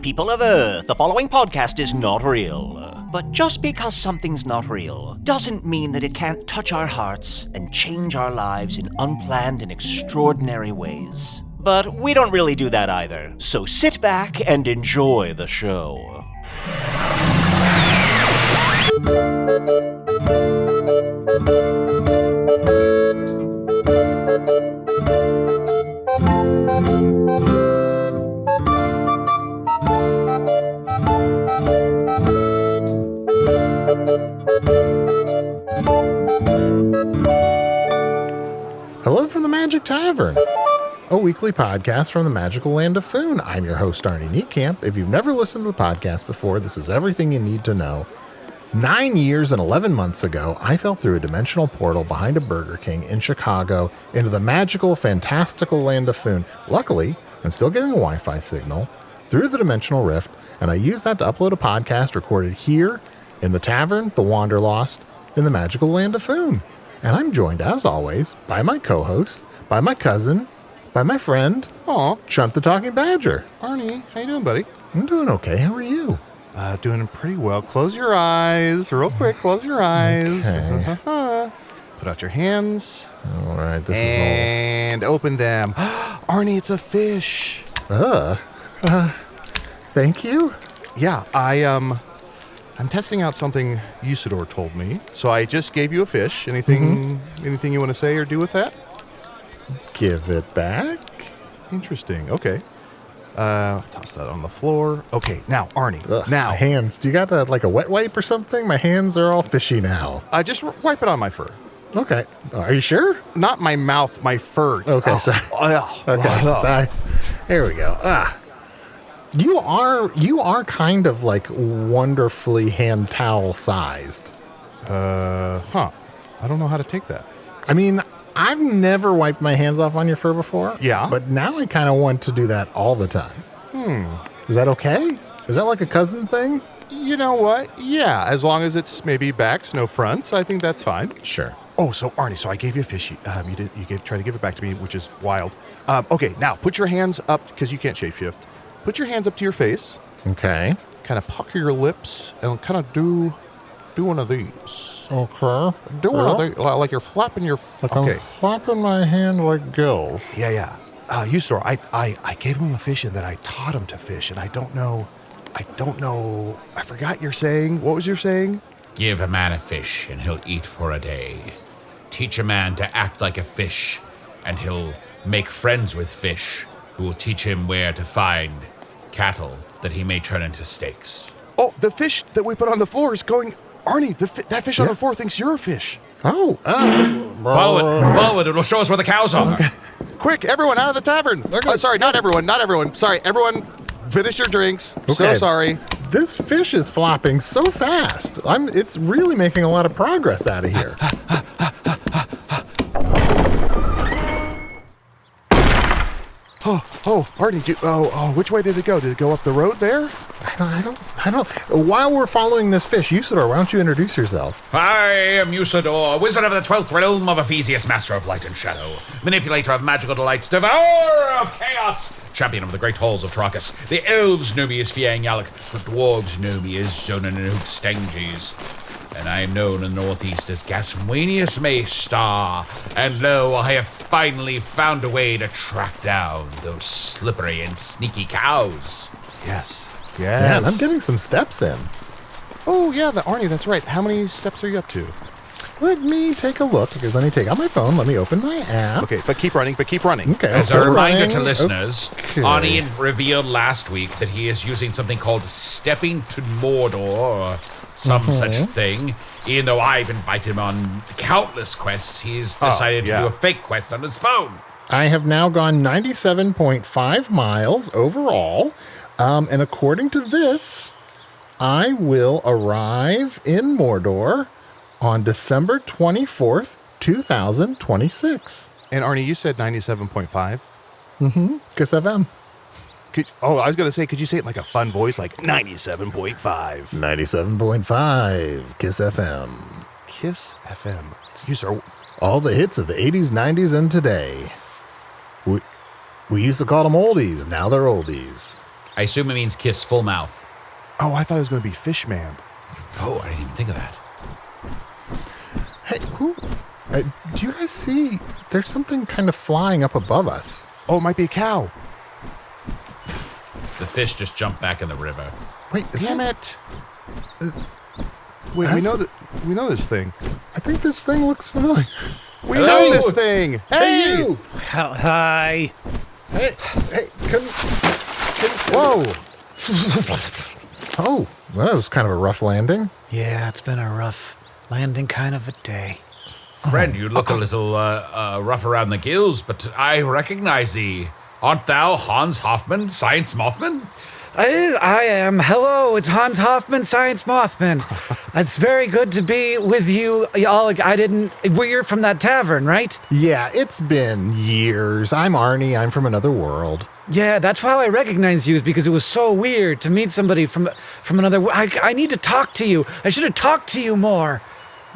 People of Earth, the following podcast is not real. But just because something's not real doesn't mean that it can't touch our hearts and change our lives in unplanned and extraordinary ways. But we don't really do that either, so sit back and enjoy the show. Hello from the Magic Tavern, a weekly podcast from the magical land of Foon. I'm your host, Arnie Niekamp. If you've never listened to the podcast before, this is everything you need to know. 9 years and 11 months ago, I fell through a dimensional portal behind a Burger King in Chicago into the magical, fantastical land of Foon. Luckily, I'm still getting a Wi-Fi signal through the dimensional rift, and I used that to upload a podcast recorded here in the Tavern, the Wanderlost, in the magical land of Foon. And I'm joined, as always, by my co-host, by my cousin, by my friend, Chunt the Talking Badger. Arnie, how you doing, buddy? I'm doing okay. How are you? Doing pretty well. Close your eyes. Real quick, close your eyes. Okay. Put out your hands. All right, this and open them. Arnie, it's a fish. Thank you. Yeah, I'm testing out something Usidore told me. So I just gave you a fish. Anything you want to say or do with that? Give it back. Interesting. Okay. Toss that on the floor. Okay, now, Arnie. Now. My hands. Do you got a wet wipe or something? My hands are all fishy now. Just wipe it on my fur. Okay. Are you sure? Not my mouth, my fur. Okay, sorry. Okay, sorry. Here we go. You are kind of wonderfully hand towel sized. I don't know how to take that. I mean, I've never wiped my hands off on your fur before. Yeah. But now I kind of want to do that all the time. Is that okay? Is that like a cousin thing? You know what? Yeah, as long as it's maybe backs, no fronts, I think that's fine. Sure. Oh, so Arnie, so I gave you a fish. You tried to give it back to me, which is wild. Okay, now put your hands up, because you can't shapeshift. Put your hands up to your face. Okay. Kind of pucker your lips and kind of do one of these. Okay. Do one of these, like you're flapping your... I'm flapping my hand like gills. Yeah. Usidore, I gave him a fish and then I taught him to fish, and I don't know. I forgot your saying. What was your saying? Give a man a fish, and he'll eat for a day. Teach a man to act like a fish, and he'll make friends with fish, who will teach him where to find cattle that he may turn into steaks. Oh, the fish that we put on the floor is going... Arnie, that fish on the floor thinks you're a fish. Oh, Follow it, it'll show us where the cows are. Okay. Quick, everyone out of the tavern. Okay. Sorry, not everyone. Sorry, everyone, finish your drinks. Okay. So sorry. This fish is flopping so fast. It's really making a lot of progress out of here. Oh, Arnie, which way did it go? Did it go up the road there? I don't. While we're following this fish, Usidore, why don't you introduce yourself? I am Usidore, wizard of the 12th realm of Ephesius, master of light and shadow, manipulator of magical delights, devourer of chaos, champion of the great halls of Trachis. The elves know me as Fiang Yalak, the dwarves know me as Zonan and Stanges. And I am known in the northeast as Gaswanius Maystar. And lo, I have finally found a way to track down those slippery and sneaky cows. Yes. Yeah, I'm getting some steps in. Oh, yeah, Arnie, that's right. How many steps are you up to? Let me take a look. Let me take out my phone. Let me open my app. Okay, but keep running. Okay. As a reminder to listeners, okay. Arnie revealed last week that he is using something called Stepping to Mordor, or some such thing. Even though I've invited him on countless quests, he's decided to do a fake quest on his phone. I have now gone 97.5 miles overall. And according to this, I will arrive in Mordor on December 24th, 2026. And Arnie, you said 97.5? Kiss FM. I was going to say, could you say it in like a fun voice, like 97.5? 97.5, Kiss FM. Kiss FM. Usidore. All the hits of the 80s, 90s, and today. We used to call them oldies, now they're oldies. I assume it means kiss full mouth. Oh, I thought it was going to be fish man. Oh, I didn't even think of that. Hey, do you guys see? There's something kind of flying up above us. Oh, it might be a cow. The fish just jumped back in the river. Wait, Damn it! Wait, we know this thing. I think this thing looks familiar. We Hello? know this thing. Hey, you! Hi. Hey, Whoa! Oh, well, that was kind of a rough landing. Yeah, it's been a rough landing kind of a day. Friend, you look a little rough around the gills, but I recognize thee. Art thou Hans Hoffman, Science Mothman? I am. Hello, it's Hans Hoffman Science Mothman. It's very good to be with you all. You're from that tavern, right? Yeah, it's been years. I'm Arnie. I'm from another world. Yeah, that's how I recognize you, is because it was so weird to meet somebody from another. I need to talk to you. I should have talked to you more.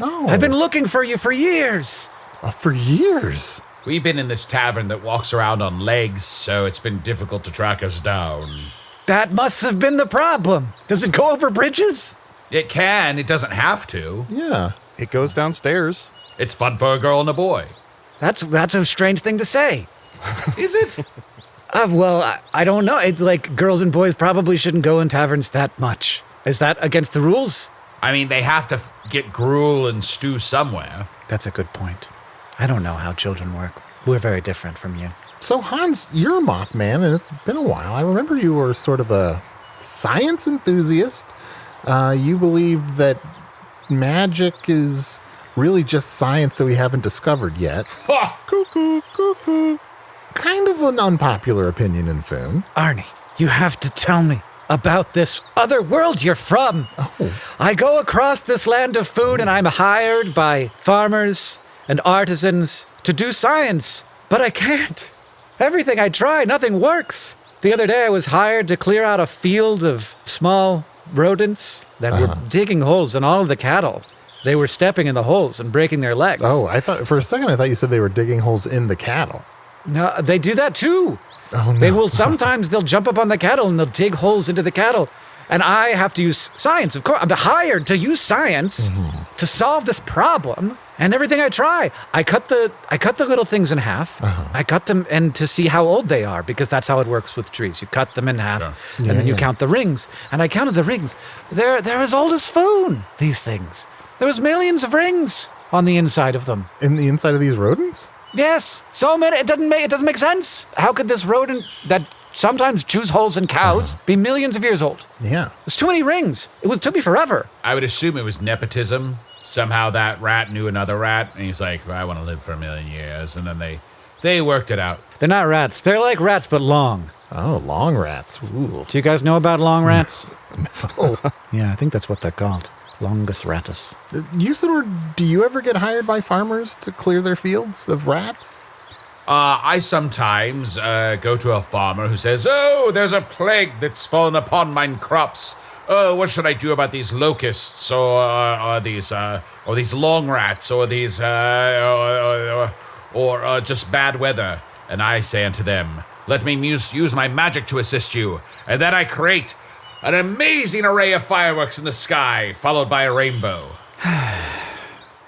Oh. I've been looking for you for years. For years. We've been in this tavern that walks around on legs, so it's been difficult to track us down. That must have been the problem. Does it go over bridges? It can, it doesn't have to. Yeah. It goes downstairs. It's fun for a girl and a boy. That's a strange thing to say. Is it? Well, I don't know. It's like girls and boys probably shouldn't go in taverns that much. Is that against the rules? I mean, they have to get gruel and stew somewhere. That's a good point. I don't know how children work. We're very different from you. So, Hans, you're a Mothman, and it's been a while. I remember you were sort of a science enthusiast. You believed that magic is really just science that we haven't discovered yet. Ha! Cuckoo, cuckoo. Kind of an unpopular opinion in Foon. Arnie, you have to tell me about this other world you're from. Oh. I go across this land of food and I'm hired by farmers and artisans to do science, but I can't. Everything I try, nothing works. The other day I was hired to clear out a field of small rodents that were digging holes in all of the cattle. They were stepping in the holes and breaking their legs. Oh, I thought for a second you said they were digging holes in the cattle. No, they do that too. Oh, no. Sometimes they'll jump up on the cattle and they'll dig holes into the cattle. And I have to use science, of course. I'm hired to use science to solve this problem. And everything I try, I cut the little things in half. I cut them and to see how old they are, because that's how it works with trees. You cut them in half, and then you count the rings. And I counted the rings. They're as old as Foon, these things. There was millions of rings on the inside of them. In the inside of these rodents? Yes, so many. It doesn't make sense. How could this rodent that sometimes chews holes in cows be millions of years old? Yeah. There's too many rings. It took me forever. I would assume it was nepotism. Somehow that rat knew another rat, and he's like, I want to live for 1,000,000 years. And then they worked it out. They're not rats. They're like rats, but long. Oh, long rats. Ooh. Do you guys know about long rats? No. Yeah, I think that's what they're called. Longus ratus. Do you ever get hired by farmers to clear their fields of rats? I sometimes go to a farmer who says, oh, there's a plague that's fallen upon mine crops. Oh, what should I do about these locusts or these long rats or these or just bad weather? And I say unto them, let me use my magic to assist you. And then I create an amazing array of fireworks in the sky, followed by a rainbow.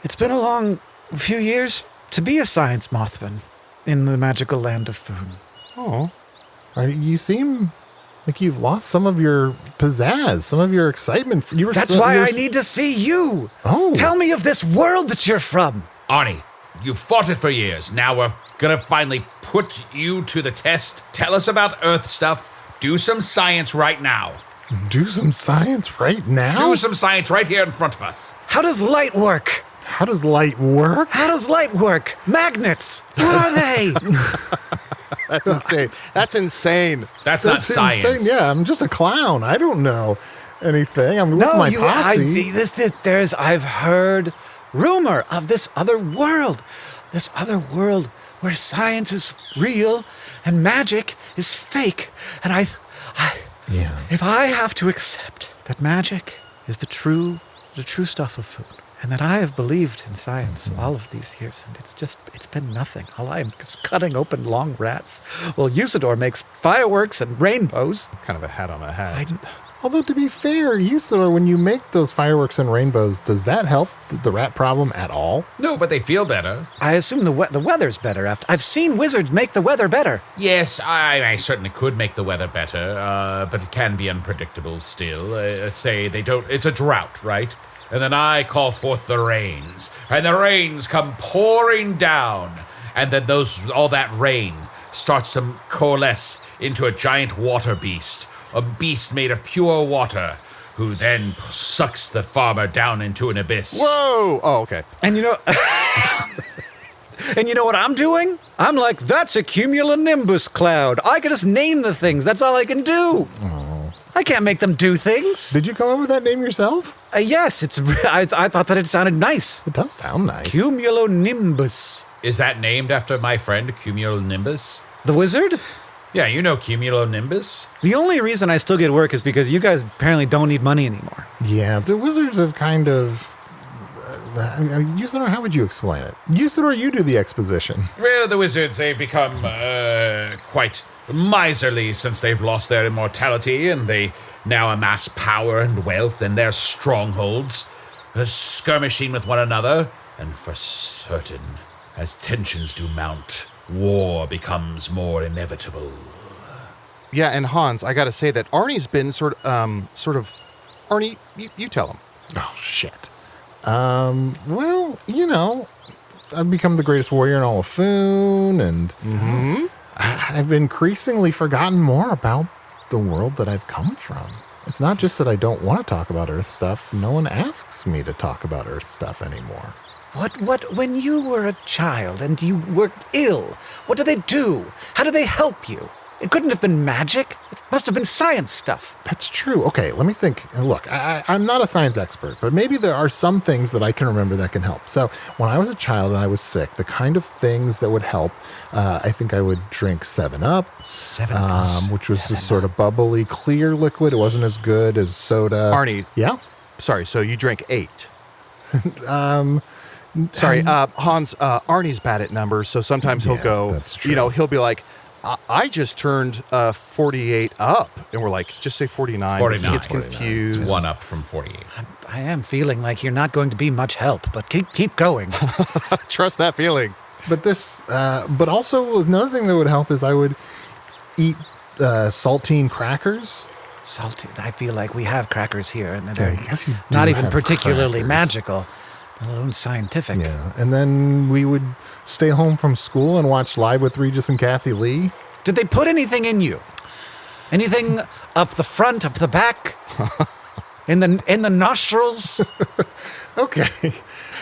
It's been a long few years to be a science mothman in the magical land of Foon. Oh. You seem like you've lost some of your pizzazz, some of your excitement. That's why I need to see you. Oh. Tell me of this world that you're from. Arnie, you fought it for years. Now we're gonna finally put you to the test. Tell us about Earth stuff. Do some science right now. Do some science right now? Do some science right here in front of us. How does light work? How does light work? How does light work? Magnets. What are they? That's insane. That's insane. That's not science. Insane. Yeah, I'm just a clown. I don't know anything. I'm with my posse. I've heard rumor of this other world where science is real and magic is fake. And if I have to accept that magic is the true stuff of food, And that I have believed in science all of these years, and it's been nothing. All I am is cutting open long rats. Well, Usidore makes fireworks and rainbows. Kind of a hat on a hat. Although, to be fair, Usidore, when you make those fireworks and rainbows, does that help the rat problem at all? No, but they feel better. I assume the weather's better after. I've seen wizards make the weather better. Yes, I certainly could make the weather better, but it can be unpredictable still. Let's say it's a drought, right? And then I call forth the rains, and the rains come pouring down, and then all that rain starts to coalesce into a giant water beast, a beast made of pure water, who then sucks the farmer down into an abyss. Whoa! Oh, okay. And you know... And you know what I'm doing? I'm like, that's a cumulonimbus cloud. I can just name the things. That's all I can do. Oh. I can't make them do things. Did you come up with that name yourself? Yes, I thought that it sounded nice. It does sound nice. Cumulonimbus. Is that named after my friend Cumulonimbus? The wizard? Yeah, you know Cumulonimbus. The only reason I still get work is because you guys apparently don't need money anymore. Yeah, the wizards have kind of... Usidore, how would you explain it? Usidore, you do the exposition. Well, the wizards, they've become quite miserly since they've lost their immortality, and they now amass power and wealth in their strongholds, skirmishing with one another, and for certain, as tensions do mount, war becomes more inevitable. Yeah, and Hans, I got to say that Arnie's been sort of. Arnie, you tell him. Oh, shit. Well, you know, I've become the greatest warrior in all of Foon, and I've increasingly forgotten more about the world that I've come from. It's not just that I don't want to talk about Earth stuff. No one asks me to talk about Earth stuff anymore. When you were a child and you were ill, what did they do? How did they help you? It couldn't have been magic. It must have been science stuff. That's true. Okay, let me think. Look, I'm not a science expert, but maybe there are some things that I can remember that can help. So when I was a child and I was sick, the kind of things that would help, I think I would drink 7-Up. 7-Up. Which was this sort of bubbly, clear liquid. It wasn't as good as soda. Arnie. Yeah? Sorry, so you drank 8. Sorry, Hans, Arnie's bad at numbers, so sometimes he'll go, that's true. He'll be like, I just turned 48 up. And we're like, just say 49. 49. He gets confused. It's 1 up from 48. I am feeling like you're not going to be much help, but keep going. Trust that feeling. But but also another thing that would help is I would eat saltine crackers. Salty. I feel like we have crackers here, and I they're guess you do not even have particularly crackers. magical, let alone scientific. Yeah, and then we would stay home from school and watch Live with Regis and Kathy Lee. Did they put anything in you? Anything up the front, up the back, in the nostrils? Okay.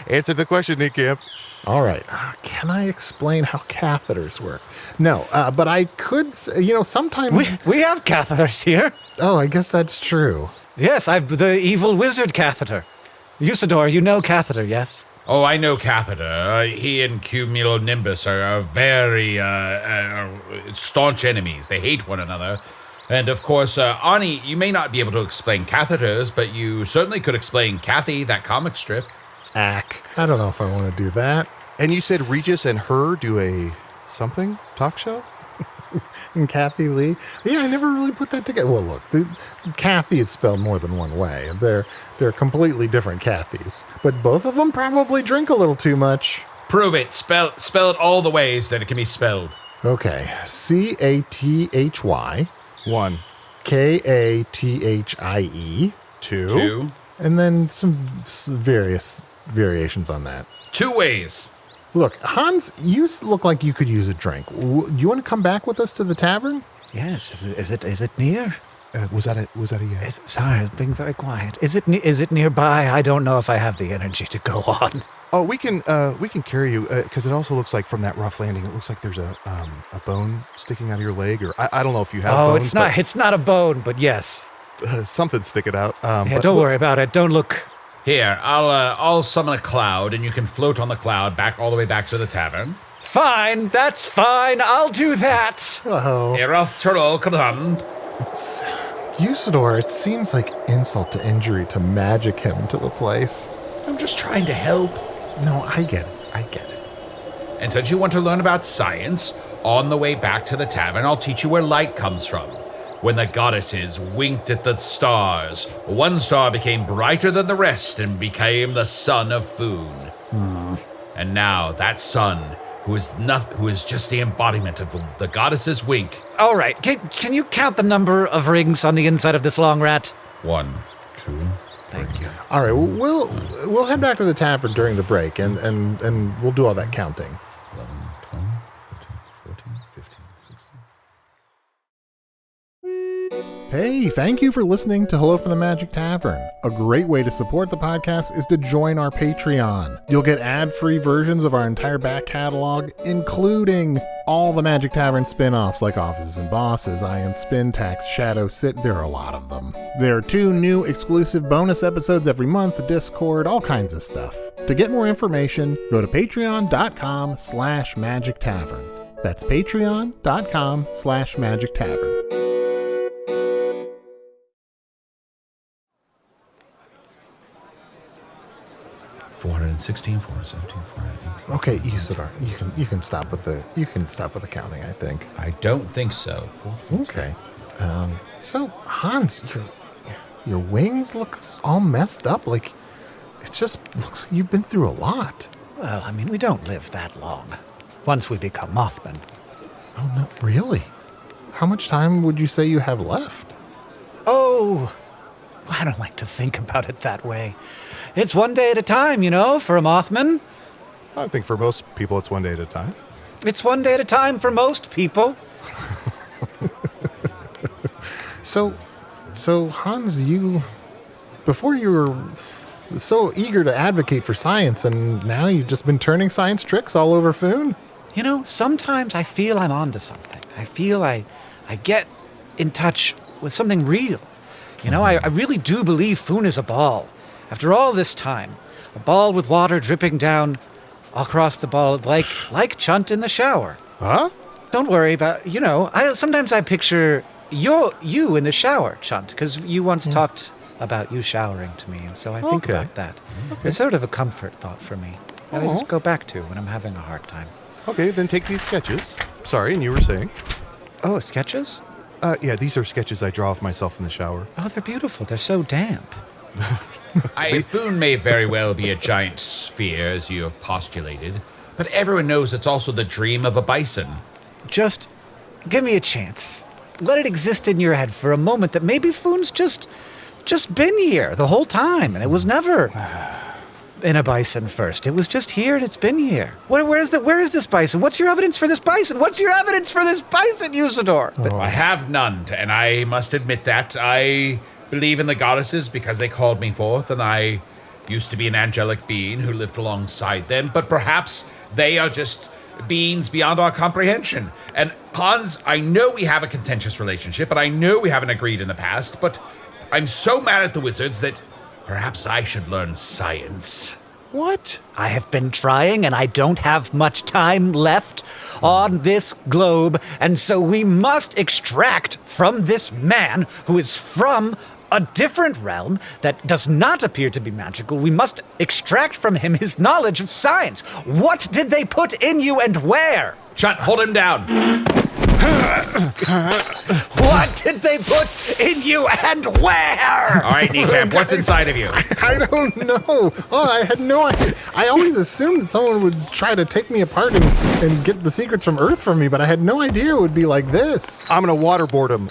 Answer the question, Niekamp. All right. Can I explain how catheters work? No, but I could, sometimes... We have catheters here. Oh, I guess that's true. Yes, the evil wizard catheter. Usidore, you know catheter, yes? Oh, I know Catheter. He and Cumulonimbus are very staunch enemies. They hate one another. And of course, Arnie, you may not be able to explain catheters, but you certainly could explain Kathy, that comic strip. I don't know if I want to do that. And you said Regis and her do a something talk show? And Kathy Lee? Yeah, I never really put that together. Well, look, Kathy is spelled more than one way. They're completely different Kathys. But both of them probably drink a little too much. Prove it. Spell it all the ways that it can be spelled. Okay. Cathy. 1. Kathie. 2. And then some various variations on that. 2 ways. Look, Hans, you look like you could use a drink. Do you want to come back with us to the tavern? Yes. Is it near? Was that a yes? Sorry, I was being very quiet. Is it nearby? I don't know if I have the energy to go on. Oh, we can carry you because it also looks like from that rough landing, it looks like there's a bone sticking out of your leg, or I don't know if you have. Oh, bones, it's not a bone, but yes. Something sticking out. Don't worry about it. Don't look. Here, I'll summon a cloud, and you can float on the cloud all the way back to the tavern. Fine, that's fine. I'll do that. Oh, Eroth Turol Command. Usidore, it seems like insult to injury to magic him to the place. I'm just trying to help. No, I get it. And since you want to learn about science, on the way back to the tavern, I'll teach you where light comes from. When the goddesses winked at the stars, one star became brighter than the rest and became the sun of Foon. And now that sun, who is just the embodiment of the goddess's wink. All right, can you count the number of rings on the inside of this long rat? 1, 2. Thank you. All right, we'll head back to the tavern during the break, and we'll do all that counting. 11, 12, 13, 14, 15, 16. Hey, thank you for listening to Hello from the Magic Tavern. A great way to support the podcast is to join our Patreon. You'll get ad-free versions of our entire back catalog, including all the Magic Tavern spin-offs like Offices and Bosses, I Am Spin Tax, Shadow Sit. There are a lot of them. There are 2 new exclusive bonus episodes every month, Discord, all kinds of stuff. To get more information, go to patreon.com/Magic Tavern. That's patreon.com/Magic Tavern. $416, $417, $418. Okay, Usidore, you can stop with the counting, I think. I don't think so. Okay. So Hans, your wings look all messed up. Like it just looks like you've been through a lot. Well, I mean, we don't live that long. Once we become Mothman. Oh no, really? How much time would you say you have left? Oh, I don't like to think about it that way. It's one day at a time, for a Mothman. I think for most people, it's one day at a time. It's one day at a time for most people. So Hans, before you were so eager to advocate for science, and now you've just been turning science tricks all over Foon? Sometimes I feel I'm onto something. I feel I get in touch with something real. I really do believe Foon is a ball. After all this time, a ball with water dripping down across the ball like Chunt in the shower. Huh? Don't worry about, sometimes I picture you in the shower, Chunt, because you once talked about you showering to me, and so I think about that. Okay. It's sort of a comfort thought for me that I just go back to when I'm having a hard time. Okay, then take these sketches. Sorry, and you were saying? Oh, sketches? Yeah, these are sketches I draw of myself in the shower. Oh, they're beautiful. They're so damp. Foon may very well be a giant sphere, as you have postulated, but everyone knows it's also the dream of a bison. Just give me a chance. Let it exist in your head for a moment that maybe Foon's just been here the whole time, and it was never in a bison first. It was just here, and it's been here. Where is this bison? What's your evidence for this bison? What's your evidence for this bison, Usidore? I have none, and I must admit that. I believe in the goddesses because they called me forth, and I used to be an angelic being who lived alongside them, but perhaps they are just beings beyond our comprehension. And Hans, I know we have a contentious relationship, and I know we haven't agreed in the past, but I'm so mad at the wizards that perhaps I should learn science. What? I have been trying, and I don't have much time left on this globe, and so we must extract from this man who is from a different realm that does not appear to be magical. We must extract from him his knowledge of science. What did they put in you and where? Chunt, hold him down. What did they put in you and where? All right, Niekamp, what's inside of you? I don't know. Oh, I had no idea. I always assumed that someone would try to take me apart and get the secrets from Earth from me, but I had no idea it would be like this. I'm going to waterboard him.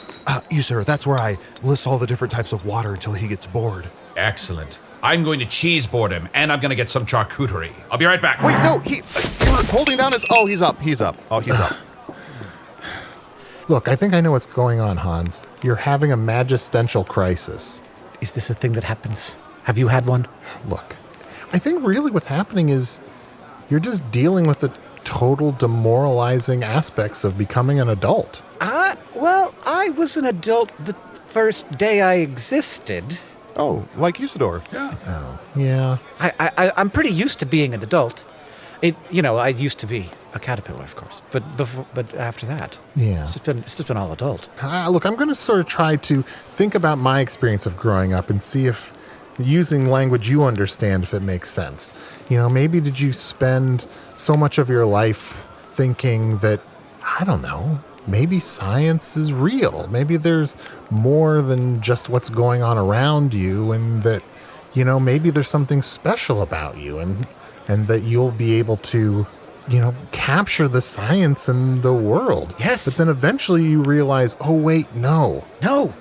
Usidore, that's where I list all the different types of water until he gets bored. Excellent. I'm going to cheese board him, and I'm going to get some charcuterie. I'll be right back. Wait, no, you were holding down his... Oh, he's up. Oh, he's up. Look, I think I know what's going on, Hans. You're having a magistential crisis. Is this a thing that happens? Have you had one? Look, I think really what's happening is you're just dealing with the total demoralizing aspects of becoming an adult. Well, I was an adult the first day I existed. Oh, like Usidore. Yeah. Oh, yeah. I'm pretty used to being an adult. I used to be a caterpillar, of course, but after that, Yeah. it's just been all adult. Look, I'm going to sort of try to think about my experience of growing up and see if using language you understand, if it makes sense. Maybe did you spend so much of your life thinking that, I don't know, maybe science is real. Maybe there's more than just what's going on around you, and that, maybe there's something special about you, and that you'll be able to, capture the science in the world. Yes. But then eventually you realize, oh, wait, no. No.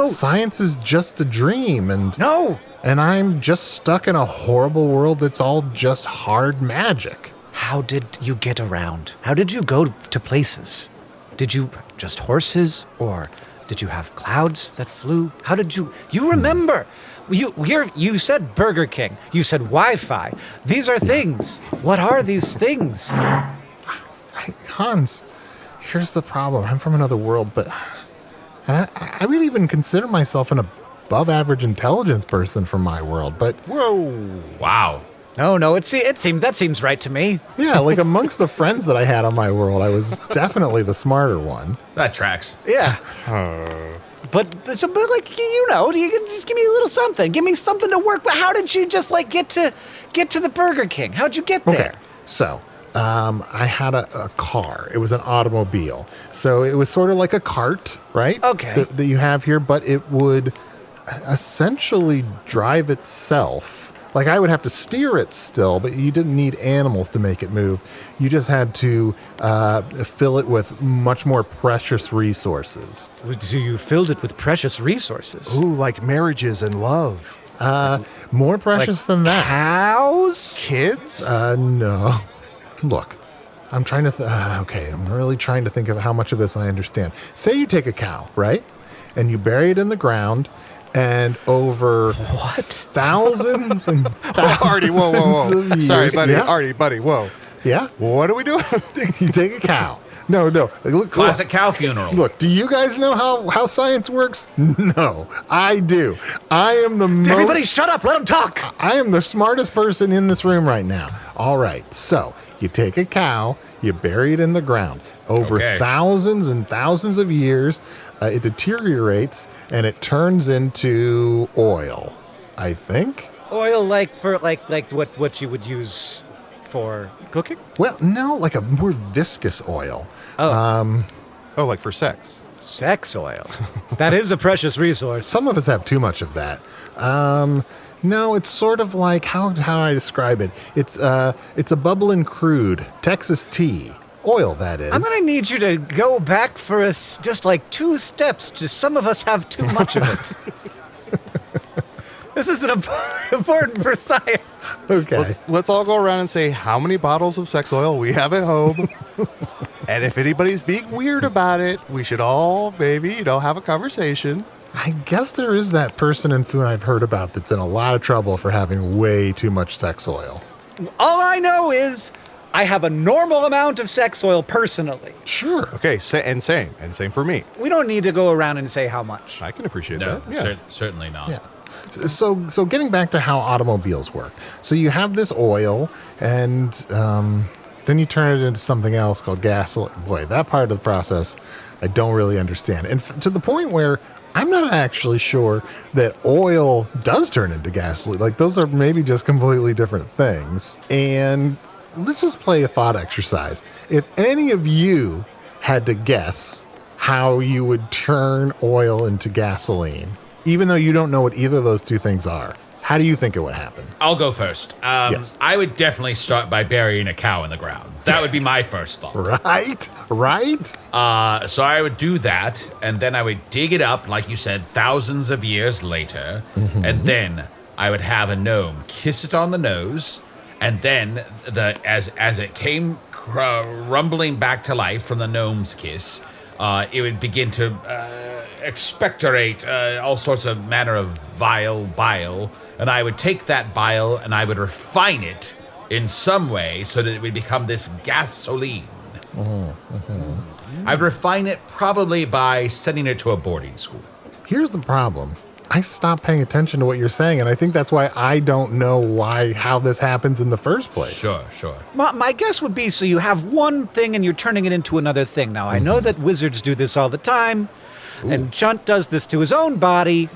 Science is just a dream, and No. and I'm just stuck in a horrible world that's all just hard magic. How did you get around? How did you go to places? Did you just horses, or did you have clouds that flew? How did you remember? You said Burger King. You said Wi-Fi. These are things. What are these things? Hans, here's the problem. I'm from another world, but I would even consider myself an above-average intelligence person from my world. But Whoa. Wow. No, that seems right to me. yeah, like amongst the friends that I had on my world, I was definitely the smarter one. That tracks. Yeah. But you can just give me a little something. Give me something to work with. How did you just get to the Burger King? How'd you get there? Okay, so I had a car. It was an automobile. So it was sort of like a cart, right? Okay. That you have here, but it would essentially drive itself. Like, I would have to steer it still, but you didn't need animals to make it move. You just had to fill it with much more precious resources. So you filled it with precious resources. Ooh, like marriages and love. More precious than that. Cows? Kids? No. Look, I'm trying to... I'm really trying to think of how much of this I understand. Say you take a cow, right? And you bury it in the ground, and over thousands and Arnie, whoa. thousands of years... Sorry, buddy. Yeah? Arnie, buddy, whoa. Yeah? What are we doing? You take a cow. No. Look, Classic cow funeral. Look, do you guys know how science works? No, I do. I am the most... Everybody shut up. Let him talk. I am the smartest person in this room right now. All right, so you take a cow, you bury it in the ground. Over thousands and thousands of years, it deteriorates, and it turns into oil, I think. Oil like what you would use for cooking? Well, no, like a more viscous oil. Oh, like for sex. Sex oil. That is a precious resource. Some of us have too much of that. No, it's sort of like, how do I describe it? It's a bubbling crude Texas tea. Oil, that is. I'm going to need you to go back for us just like 2 steps. Just some of us have too much of it. This is important for science. Okay. Let's all go around and say how many bottles of sex oil we have at home. And if anybody's being weird about it, we should all maybe, have a conversation. I guess there is that person in Foon I've heard about that's in a lot of trouble for having way too much sex oil. All I know is I have a normal amount of sex oil personally. Sure. Okay, same for me. We don't need to go around and say how much. I can appreciate No, that. Yeah. certainly not. Yeah. So getting back to how automobiles work. So you have this oil, and then you turn it into something else called gasoline. Boy, that part of the process I don't really understand. And to the point where I'm not actually sure that oil does turn into gasoline. Like, those are maybe just completely different things. And let's just play a thought exercise. If any of you had to guess how you would turn oil into gasoline, even though you don't know what either of those two things are, how do you think it would happen? I'll go first. Yes. I would definitely start by burying a cow in the ground. That would be my first thought. Right? So I would do that, and then I would dig it up, like you said, thousands of years later, and then I would have a gnome kiss it on the nose, and then as it came rumbling back to life from the gnome's kiss, it would begin to expectorate all sorts of manner of vile bile, and I would take that bile and I would refine it in some way so that it would become this gasoline. I'd refine it probably by sending it to a boarding school. Here's the problem. I stopped paying attention to what you're saying, and I think that's why I don't know how this happens in the first place. Sure. My guess would be, so you have one thing and you're turning it into another thing. Now, I know that wizards do this all the time, and Chunt does this to his own body.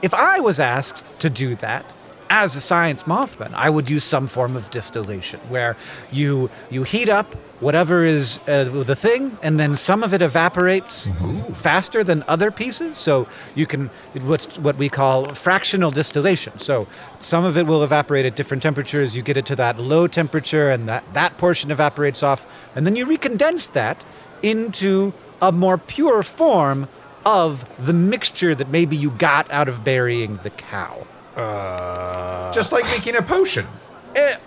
if I was asked to do that, as a science mothman, I would use some form of distillation where you heat up whatever is the thing, and then some of it evaporates faster than other pieces. So you can, what we call fractional distillation. So some of it will evaporate at different temperatures. You get it to that low temperature, and that portion evaporates off, and then you recondense that into a more pure form of the mixture that maybe you got out of burying the cow. Just like making a potion.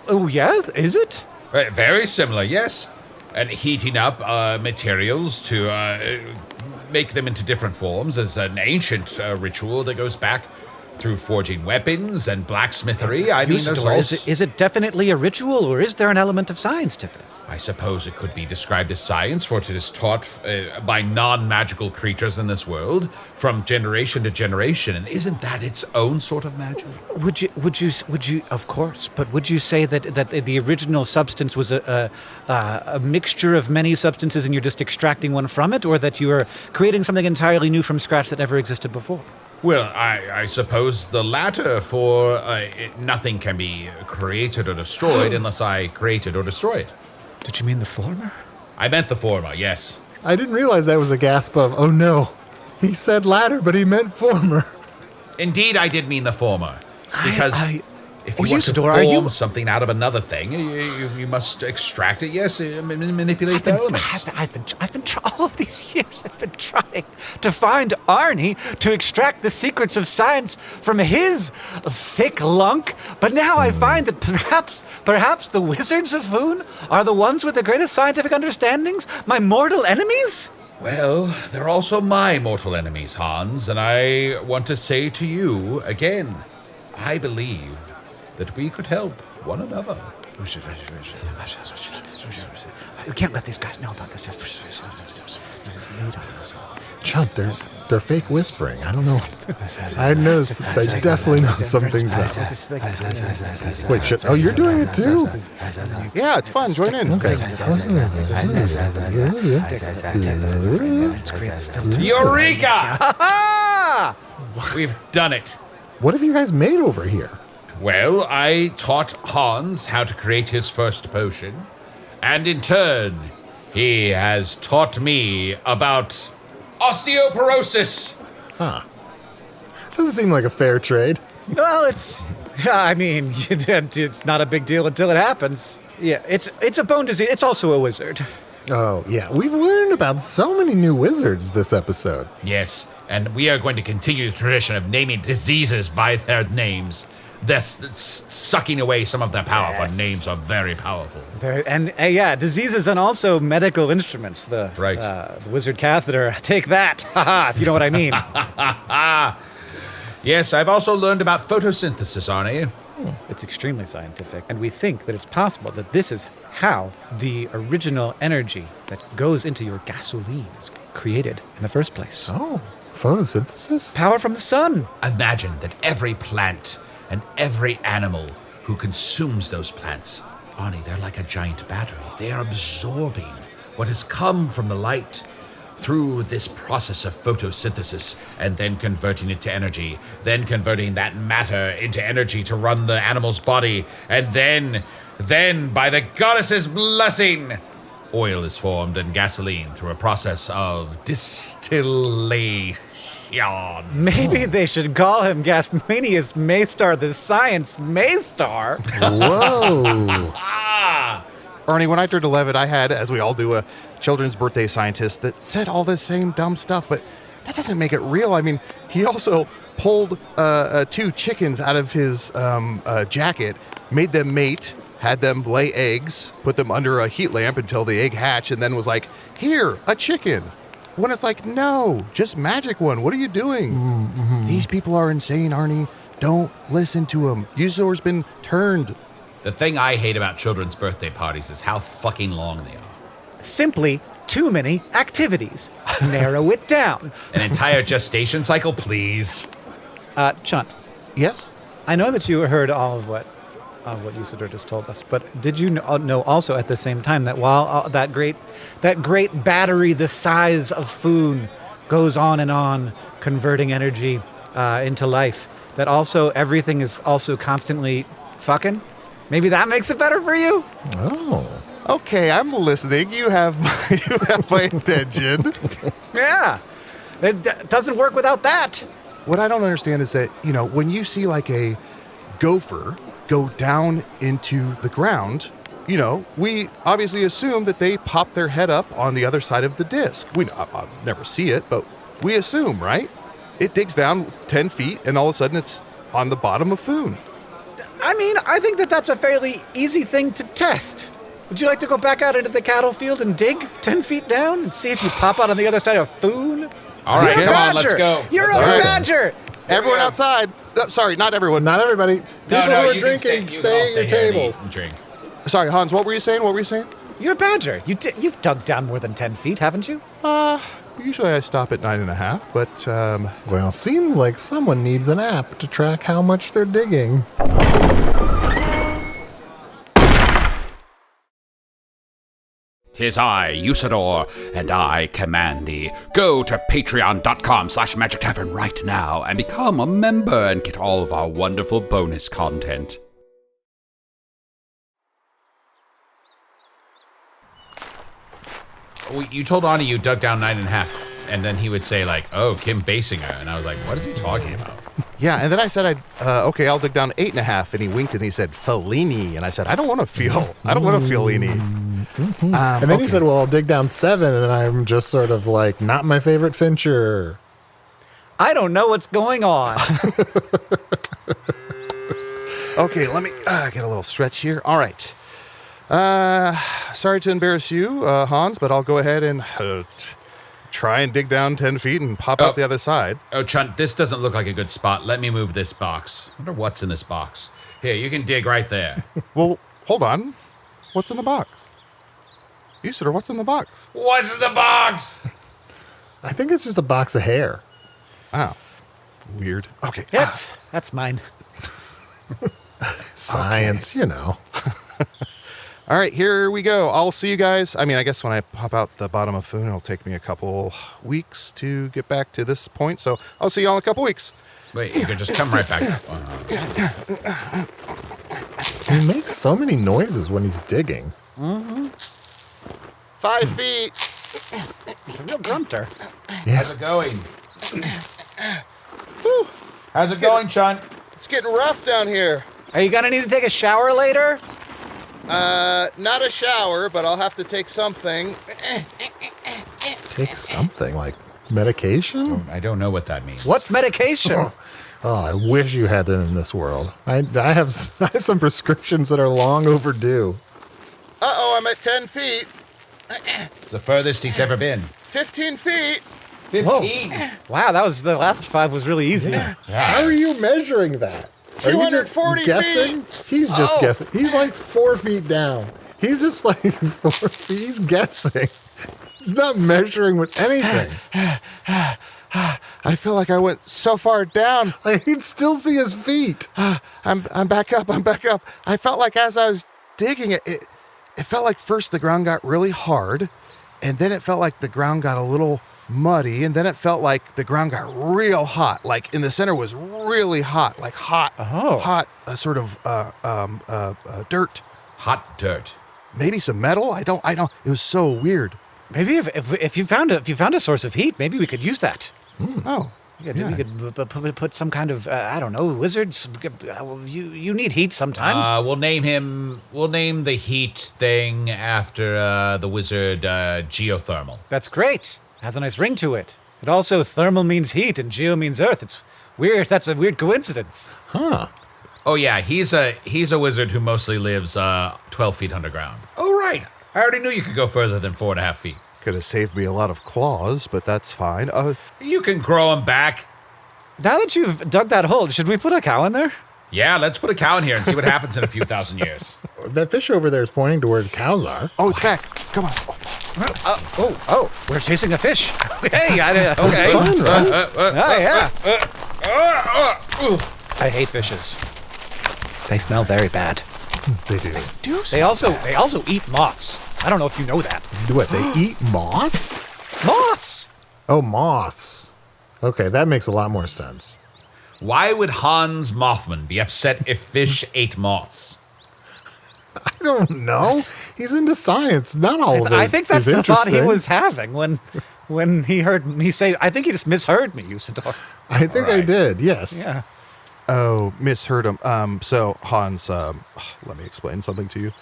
Oh, yes? Is it? Very similar, yes. And heating up materials to make them into different forms is an ancient ritual that goes back through forging weapons and blacksmithery. I mean, there's Usidore, also... is it definitely a ritual, or is there an element of science to this? I suppose it could be described as science, for it is taught by non-magical creatures in this world from generation to generation. And isn't that its own sort of magic? Would you? Of course. But would you say that the original substance was a mixture of many substances, and you're just extracting one from it, or that you are creating something entirely new from scratch that never existed before? Well, I suppose the latter, for nothing can be created or destroyed unless I create it or destroy it. Did you mean the former? I meant the former, yes. I didn't realize that was a gasp of, oh no, he said latter, but he meant former. Indeed, I did mean the former. Because if you want to Usidore, form something out of another thing, you must extract it, yes, manipulate the elements. I've been all of these years, I've been trying to find Arnie to extract the secrets of science from his thick lunk, but now I find that perhaps the wizards of Foon are the ones with the greatest scientific understandings, my mortal enemies? Well, they're also my mortal enemies, Hans, and I want to say to you again, I believe that we could help one another. You can't let these guys know about this. Chunt, they're fake whispering. I don't know. I noticed they definitely know something's up. Wait, shit. Oh, you're doing it too? Yeah, it's fun. Join in. Okay. Eureka! We've done it. What have you guys made over here? Well, I taught Hans how to create his first potion, and in turn, he has taught me about osteoporosis. Doesn't seem like a fair trade. Well, it's not a big deal until it happens. Yeah, it's a bone disease. It's also a wizard. Oh, yeah. We've learned about so many new wizards this episode. Yes, and we are going to continue the tradition of naming diseases by their names. Thus, sucking away some of their power, for names are very powerful. Diseases and also medical instruments. The wizard catheter. Take that, haha, if you know what I mean. Yes, I've also learned about photosynthesis, Arnie. It's extremely scientific, and we think that it's possible that this is how the original energy that goes into your gasoline is created in the first place. Oh, photosynthesis? Power from the sun. Imagine that every plant and every animal who consumes those plants, Arnie, they're like a giant battery. They are absorbing what has come from the light through this process of photosynthesis and then converting it to energy, then converting that matter into energy to run the animal's body, and then by the goddess's blessing, oil is formed and gasoline through a process of distillation. Maybe they should call him Gasmanius Maystar, the Science Maystar. Whoa. Arnie, when I turned 11, I had, as we all do, a children's birthday scientist that said all this same dumb stuff, but that doesn't make it real. I mean, he also pulled 2 chickens out of his jacket, made them mate, had them lay eggs, put them under a heat lamp until the egg hatched, and then was like, here, a chicken. When it's like, no, just magic one. What are you doing? Mm-hmm. These people are insane, Arnie. Don't listen to them. Usidore's been turned. The thing I hate about children's birthday parties is how fucking long they are. Simply too many activities. Narrow it down. An entire gestation cycle, please. Chunt. Yes? I know that you heard all of what Usidore just told us, but did you know also at the same time that while that great battery the size of Foon goes on and on, converting energy, into life. That also everything is also constantly fucking. Maybe that makes it better for you? Oh. Okay, I'm listening. You have my attention. Yeah. It doesn't work without that. What I don't understand is that, when you see like a gopher go down into the ground, we obviously assume that they pop their head up on the other side of the disc. I'll never see it, but we assume, right? It digs down 10 feet and all of a sudden it's on the bottom of Foon. I mean, I think that's a fairly easy thing to test. Would you like to go back out into the cattle field and dig 10 feet down and see if you pop out on the other side of Foon? All right, You're a come on, badger. let's go. You're Let's a go. badger. Everyone outside. Sorry, not everyone. Not everybody. People No, who are you can drinking, you can all stay at your here and eat tables. and drink. Sorry, Hans, what were you saying? You're a badger. You've dug down more than 10 feet, haven't you? Usually I stop at 9.5, but Well, seems like someone needs an app to track how much they're digging. Tis I, Usidore, and I command thee. Go to patreon.com/Magic Tavern right now and become a member and get all of our wonderful bonus content. You told Arnie you dug down 9.5, and then he would say like, "Oh, Kim Basinger," and I was like, "What is he talking about?" yeah, and then I said, okay, I'll dig down 8.5, and he winked and he said, Fellini, and I said, I don't want to feel Fellini. And then he said, well, I'll dig down 7, and I'm just sort of like, not my favorite Fincher. I don't know what's going on. Okay, let me get a little stretch here. All right. Sorry to embarrass you, Hans, but I'll go ahead and try and dig down 10 feet and pop out the other side. Oh, Chunt, this doesn't look like a good spot. Let me move this box. I wonder what's in this box. Here, you can dig right there. Well, hold on. What's in the box? Usidore, what's in the box? What's in the box? I think it's just a box of hair. Oh, weird. Okay. That's mine. Science, All right, here we go. I'll see you guys. I mean, I guess when I pop out the bottom of Foon, it'll take me a couple weeks to get back to this point. So I'll see you all in a couple weeks. Wait, you can just come right back. He makes so many noises when he's digging. 5 feet. He's a real grunter. How's it going? How's it going, Chunt? It's getting rough down here. Are you gonna need to take a shower later? Not a shower, but I'll have to take something. Take something like medication? I don't know what that means. What's medication? Oh, I wish you had it in this world. I have some prescriptions that are long overdue. Uh-oh, I'm at 10 feet. It's the furthest he's ever been. 15 feet. 15. Wow, the last 5 was really easy. How are you measuring that? Are you just 240 guessing? He's just guessing. He's like 4 feet down. He's just like 4 feet. He's guessing. He's not measuring with anything. I feel like I went so far down. Like, he'd still see his feet. I'm back up. I felt like as I was digging it felt like first the ground got really hard, and then it felt like the ground got a little muddy, and then it felt like the ground got real hot. Like in the center was really hot, like hot, sort of dirt. Hot dirt. Maybe some metal. I don't. It was so weird. Maybe if you found a source of heat, maybe we could use that. Oh. We could put some kind of I don't know, wizards. You need heat sometimes. We'll name the heat thing after the wizard geothermal. That's great. Has a nice ring to it. It also thermal means heat and geo means earth. It's weird. That's a weird coincidence. Huh. Oh yeah, he's a wizard who mostly lives 12 feet underground. Oh right, I already knew you could go further than 4.5 feet. Could have saved me a lot of claws, but that's fine. You can grow them back. Now that you've dug that hole, should we put a cow in there? Yeah, let's put a cow in here and see what happens in a few thousand years. That fish over there is pointing to where the cows are. Oh, it's back. Come on. We're chasing a fish. Hey, okay. Fun, right? Yeah. I hate fishes. They smell very bad. They do. They also eat moths. I don't know if you know that. What, they eat moss? Moths! Oh, moths. Okay, that makes a lot more sense. Why would Hans Mothman be upset if fish ate moths? I don't know. He's into science. Not all of it I think that's is the thought he interesting. was having when he heard me say, I think he just misheard me, Usidore. I think I Right. did, yes. Yeah. Oh, misheard him. So Hans, let me explain something to you.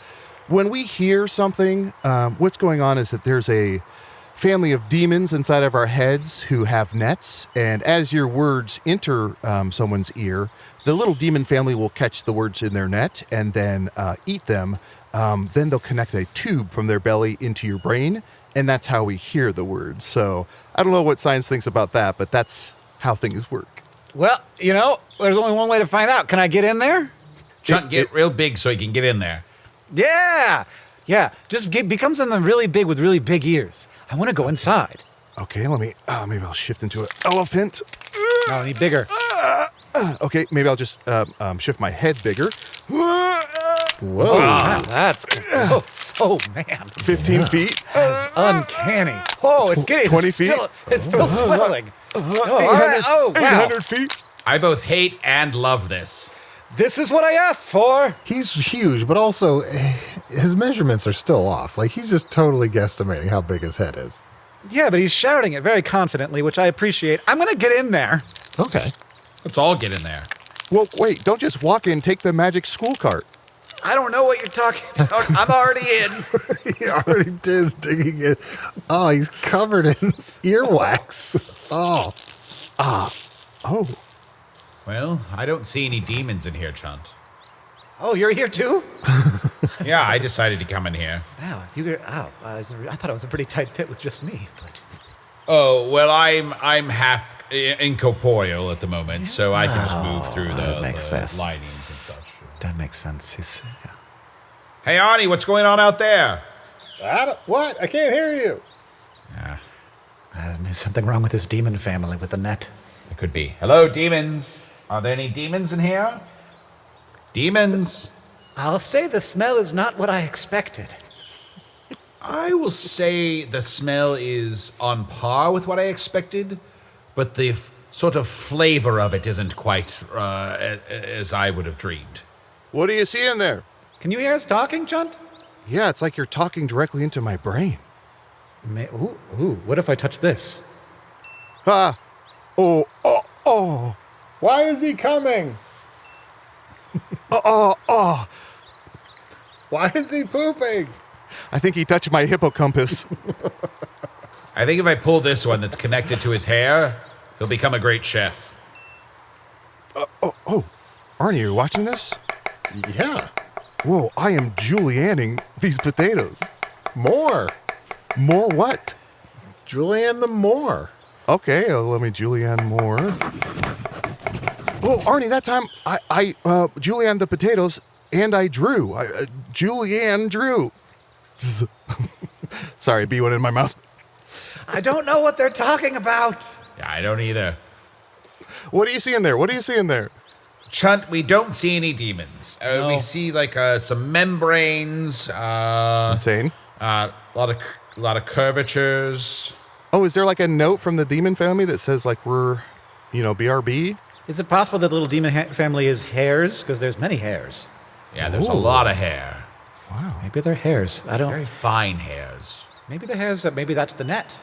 When we hear something, what's going on is that there's a family of demons inside of our heads who have nets, and as your words enter someone's ear, the little demon family will catch the words in their net and then eat them. Then they'll connect a tube from their belly into your brain, and that's how we hear the words. So I don't know what science thinks about that, but that's how things work. Well, there's only one way to find out. Can I get in there? Chunt, get real big so he can get in there. Yeah. Yeah. Just become something really big with really big ears. I want to go inside. Okay, let me, maybe I'll shift into an elephant. No, I need bigger. Okay, maybe I'll just shift my head bigger. Whoa. Wow, that's so man. 15 feet. That's uncanny. Oh, it's getting 20 feet? It's still swelling. Oh, all right. Oh, wow. 800 feet. I both hate and love this. This is what I asked for. He's huge, but also his measurements are still off. Like, he's just totally guesstimating how big his head is. Yeah, but he's shouting it very confidently, which I appreciate. I'm going to get in there. Okay. Let's all get in there. Well, wait, don't just walk in, take the magic school cart. I don't know what you're talking about. I'm already in. He already is digging it. Oh, he's covered in earwax. Oh. Oh, Well, I don't see any demons in here, Chunt. Oh, you're here too? Yeah, I decided to come in here. Wow, I thought it was a pretty tight fit with just me, but Oh, well, I'm half incorporeal at the moment, so I can just move through that the makes sense. linings and such. that makes sense. Hey, Arnie, what's going on out there? What? I can't hear you. There's something wrong with this demon family with the net. It could be. Hello, demons. Are there any demons in here? Demons. I'll say the smell is not what I expected. I will say the smell is on par with what I expected, but the sort of flavor of it isn't quite as I would have dreamed. what do you see in there? Can you hear us talking, Chunt? Yeah, it's like you're talking directly into my brain. Ooh, what if I touch this? Ah. Oh. Why is he coming? Why is he pooping? I think he touched my hippocampus. I think if I pull this one that's connected to his hair, he'll become a great chef. Arnie, you watching this? Yeah. Whoa, I am julienning these potatoes. More. More what? Julianne the Moore. Okay, let me julienne more. Oh, Arnie, that time I julienne the potatoes and I drew. Julianne drew. Sorry, B went in my mouth. I don't know what they're talking about. Yeah, I don't either. What do you see in there? Chunt, we don't see any demons. We see like some membranes, Insane. a lot of curvatures. Oh, is there like a note from the demon family that says like we're, BRB? Is it possible that the little demon family is hares? Because there's many hairs. Yeah, there's a lot of hair. Maybe they're hairs. I don't. Very fine hairs. Maybe the hairs. Maybe that's the net.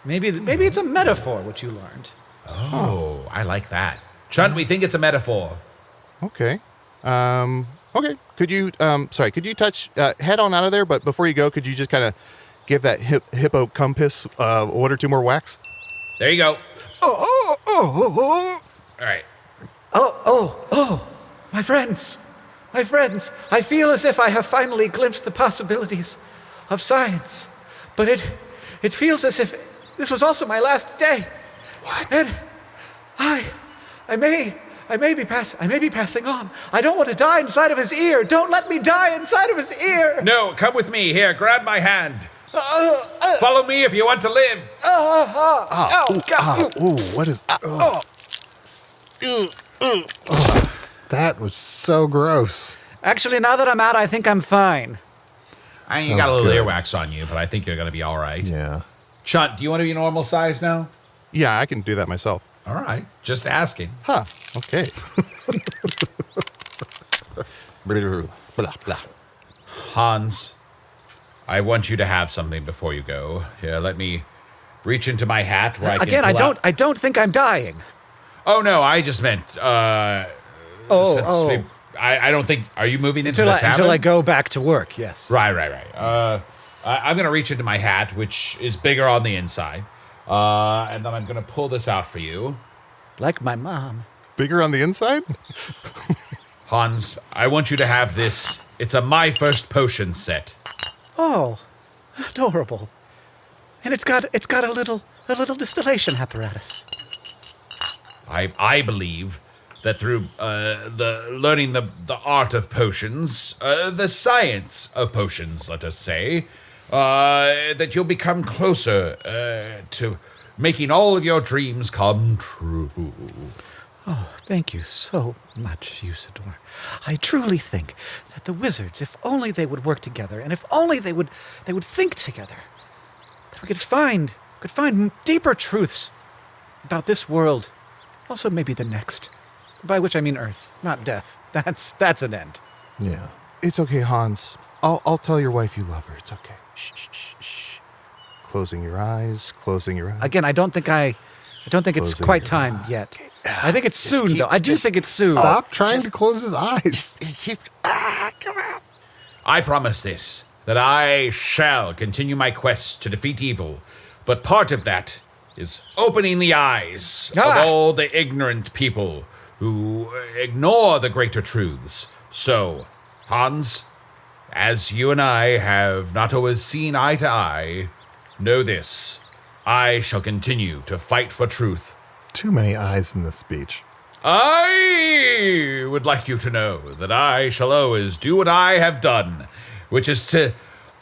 Maybe it's a metaphor. What you learned. Oh, I like that. Chunt, we think it's a metaphor. Okay. Okay. Could you touch head on out of there? But before you go, could you just kind of give that hippocampus one or two more whacks? There you go. All right. Oh, my friends. I feel as if I have finally glimpsed the possibilities of science. But it feels as if this was also my last day. What? And I may be passing on. I don't want to die inside of his ear. Don't let me die inside of his ear. No, come with me. Here, grab my hand. Follow me if you want to live. What is? That was so gross. Actually, now that I'm out, I think I'm fine. You got a little good. earwax on you, but I think you're going to be all right. Yeah. Chunt, do you want to be normal size now? Yeah, I can do that myself. All right. Just asking. Huh. Okay. Blah, blah. Hans, I want you to have something before you go. Here, let me reach into my hat where I can Again, pull out- I don't think I'm dying. Oh, no, I just memeant, since I don't think, are you moving into the tavern? Until I go back to work, yes. Right. I'm going to reach into my hat, which is bigger on the inside, and then I'm going to pull this out for you. Like my mom. Bigger on the inside? Hans, I want you to have this. It's a My First Potion set. Oh, adorable. And it's got a little distillation apparatus. I believe that through learning the art of potions, the science of potions, let us say, that you'll become closer to making all of your dreams come true. Oh, thank you so much, Usidore. I truly think that the wizards, if only they would work together, and if only they would think together, that we could find deeper truths about this world, also maybe the next. By which I mean Earth, not death. That's an end. Yeah. It's okay, Hans. I'll tell your wife you love her. It's okay. Shh, shh, shh, shh. Closing your eyes. Again, I don't think it's Closing quite your time eyes. yet. I think it's soon, though. I do think it's soon. Stop trying to close his eyes. Come on. I promise this, that I shall continue my quest to defeat evil, but part of that is opening the eyes of all the ignorant people who ignore the greater truths. So, Hans, as you and I have not always seen eye to eye, know this. I shall continue to fight for truth. Too many eyes in this speech. I would like you to know that I shall always do what I have done, which is to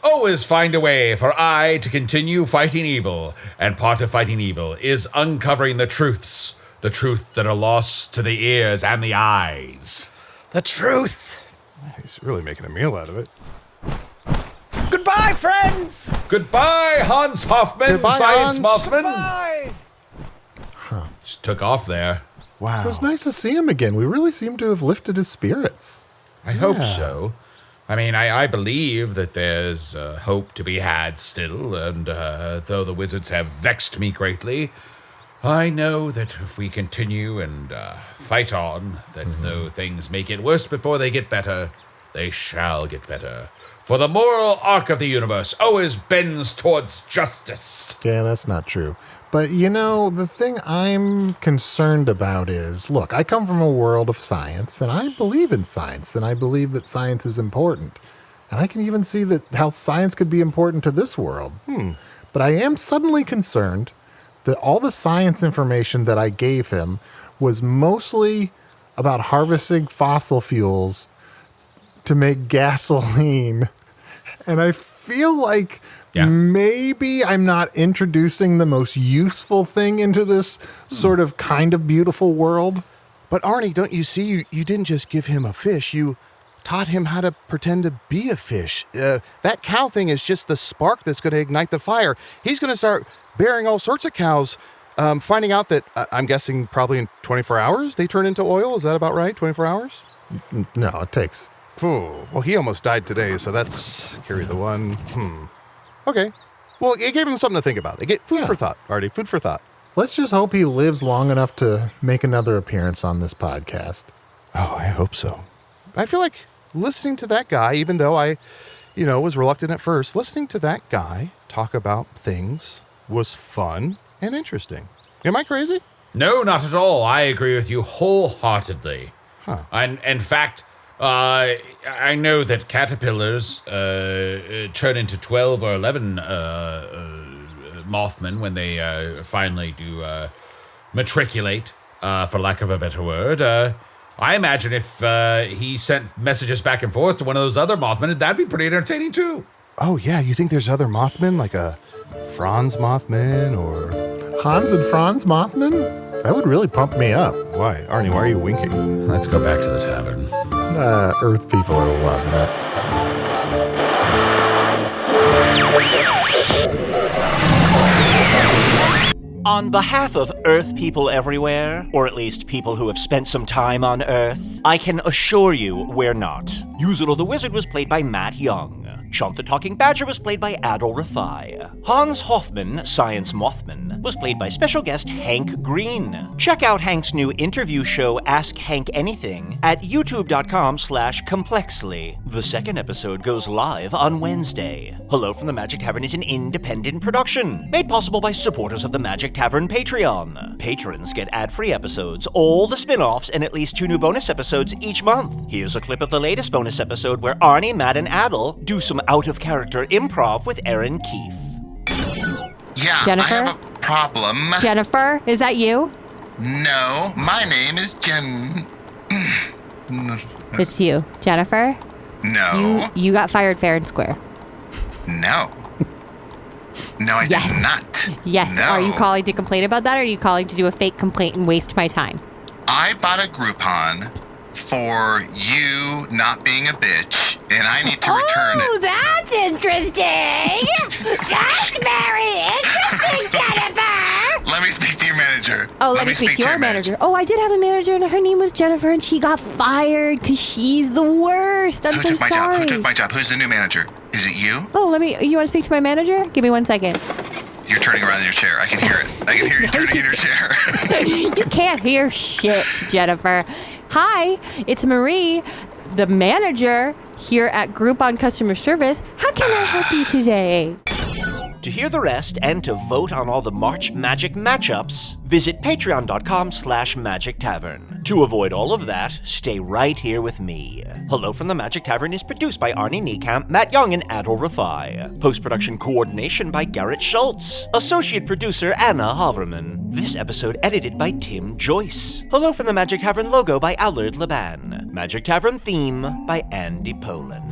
always find a way for I to continue fighting evil, and part of fighting evil is uncovering the truth that are lost to the ears and the eyes. The truth. He's really making a meal out of it. Goodbye, friends. Goodbye, Hans Hoffman, Goodbye, Science Hans. Mothman. Bye. Just took off there. Wow. It was nice to see him again. We really seem to have lifted his spirits. I hope so. I mean, I believe that there's hope to be had still, and though the wizards have vexed me greatly, I know that if we continue and fight on, that though things may get worse before they get better, they shall get better. For the moral arc of the universe always bends towards justice. Yeah, that's not true. But, the thing I'm concerned about is, look, I come from a world of science, and I believe in science, and I believe that science is important. And I can even see that how science could be important to this world. But I am suddenly concerned that all the science information that I gave him was mostly about harvesting fossil fuels to make gasoline. And I feel like maybe I'm not introducing the most useful thing into this sort of kind of beautiful world. But Arnie, don't you see? You didn't just give him a fish. You taught him how to pretend to be a fish. That cow thing is just the spark that's going to ignite the fire. He's going to start bearing all sorts of cows, finding out that, I'm guessing probably in 24 hours, they turn into oil. Is that about right? 24 hours? No, it takes... Well, he almost died today, so that's carry the one. Okay. Well, it gave him something to think about. Food for thought, Artie. Food for thought. Let's just hope he lives long enough to make another appearance on this podcast. Oh, I hope so. I feel like listening to that guy, even though I, was reluctant at first, listening to that guy talk about things was fun and interesting. Am I crazy? No, not at all. I agree with you wholeheartedly. Huh. And in fact, I know that caterpillars turn into 12 or 11 Mothmen when they finally do matriculate, for lack of a better word. I imagine if he sent messages back and forth to one of those other Mothmen, that'd be pretty entertaining too. Oh, yeah. You think there's other Mothmen, like a Franz Mothman or... Hans and Franz Mothman? That would really pump me up. Why? Arnie, why are you winking? Let's go back to the tavern. Earth people are loving it. On behalf of Earth people everywhere, or at least people who have spent some time on Earth, I can assure you we're not. Usidore the Wizard was played by Matt Young. Chunt the Talking Badger was played by Adal Rifai. Hoffman Science Mothman was played by special guest Hank Green. Check out Hank's new interview show Ask Hank Anything at youtube.com/complexly. The second episode goes live on Wednesday. Hello from the Magic Tavern is an independent production, made possible by supporters of the Magic Tavern Patreon. Patrons get ad-free episodes, all the spin-offs, and at least 2 new bonus episodes each month. Here's a clip of the latest bonus episode where Arnie, Matt, and Adal do some out-of-character improv with Aaron Keefe. Yeah, Jennifer? I have a problem. Jennifer, is that you? No, my name is Jen... It's you. Jennifer? No. You got fired fair and square. No. No, I Yes. did not. Yes. No. Are you calling to complain about that, or are you calling to do a fake complaint and waste my time? I bought a Groupon for you not being a bitch, and I need to return Oh, it. that's interesting. That's very interesting, Jennifer. Let me speak to your manager. Oh, let me speak to your manager. Oh, I did have a manager, and her name was Jennifer, and she got fired because she's the worst. I'm Who so took my sorry. job? Who took my job? Who's the new manager? Is it you? Oh, you want to speak to my manager? Give me 1 second. You're turning around in your chair. I can hear it. I can hear you turning in your chair. You can't hear shit, Jennifer. Hi, it's Marie, the manager here at Groupon Customer Service. How can I help you today? To hear the rest and to vote on all the March Magic matchups, visit patreon.com/Magic Tavern. To avoid all of that, stay right here with me. Hello from the Magic Tavern is produced by Arnie Niekamp, Matt Young, and Adal Rifai. Post-production coordination by Garrett Schultz. Associate producer Anna Havermann. This episode edited by Tim Joyce. Hello from the Magic Tavern logo by Allard Laban. Magic Tavern theme by Andy Poland.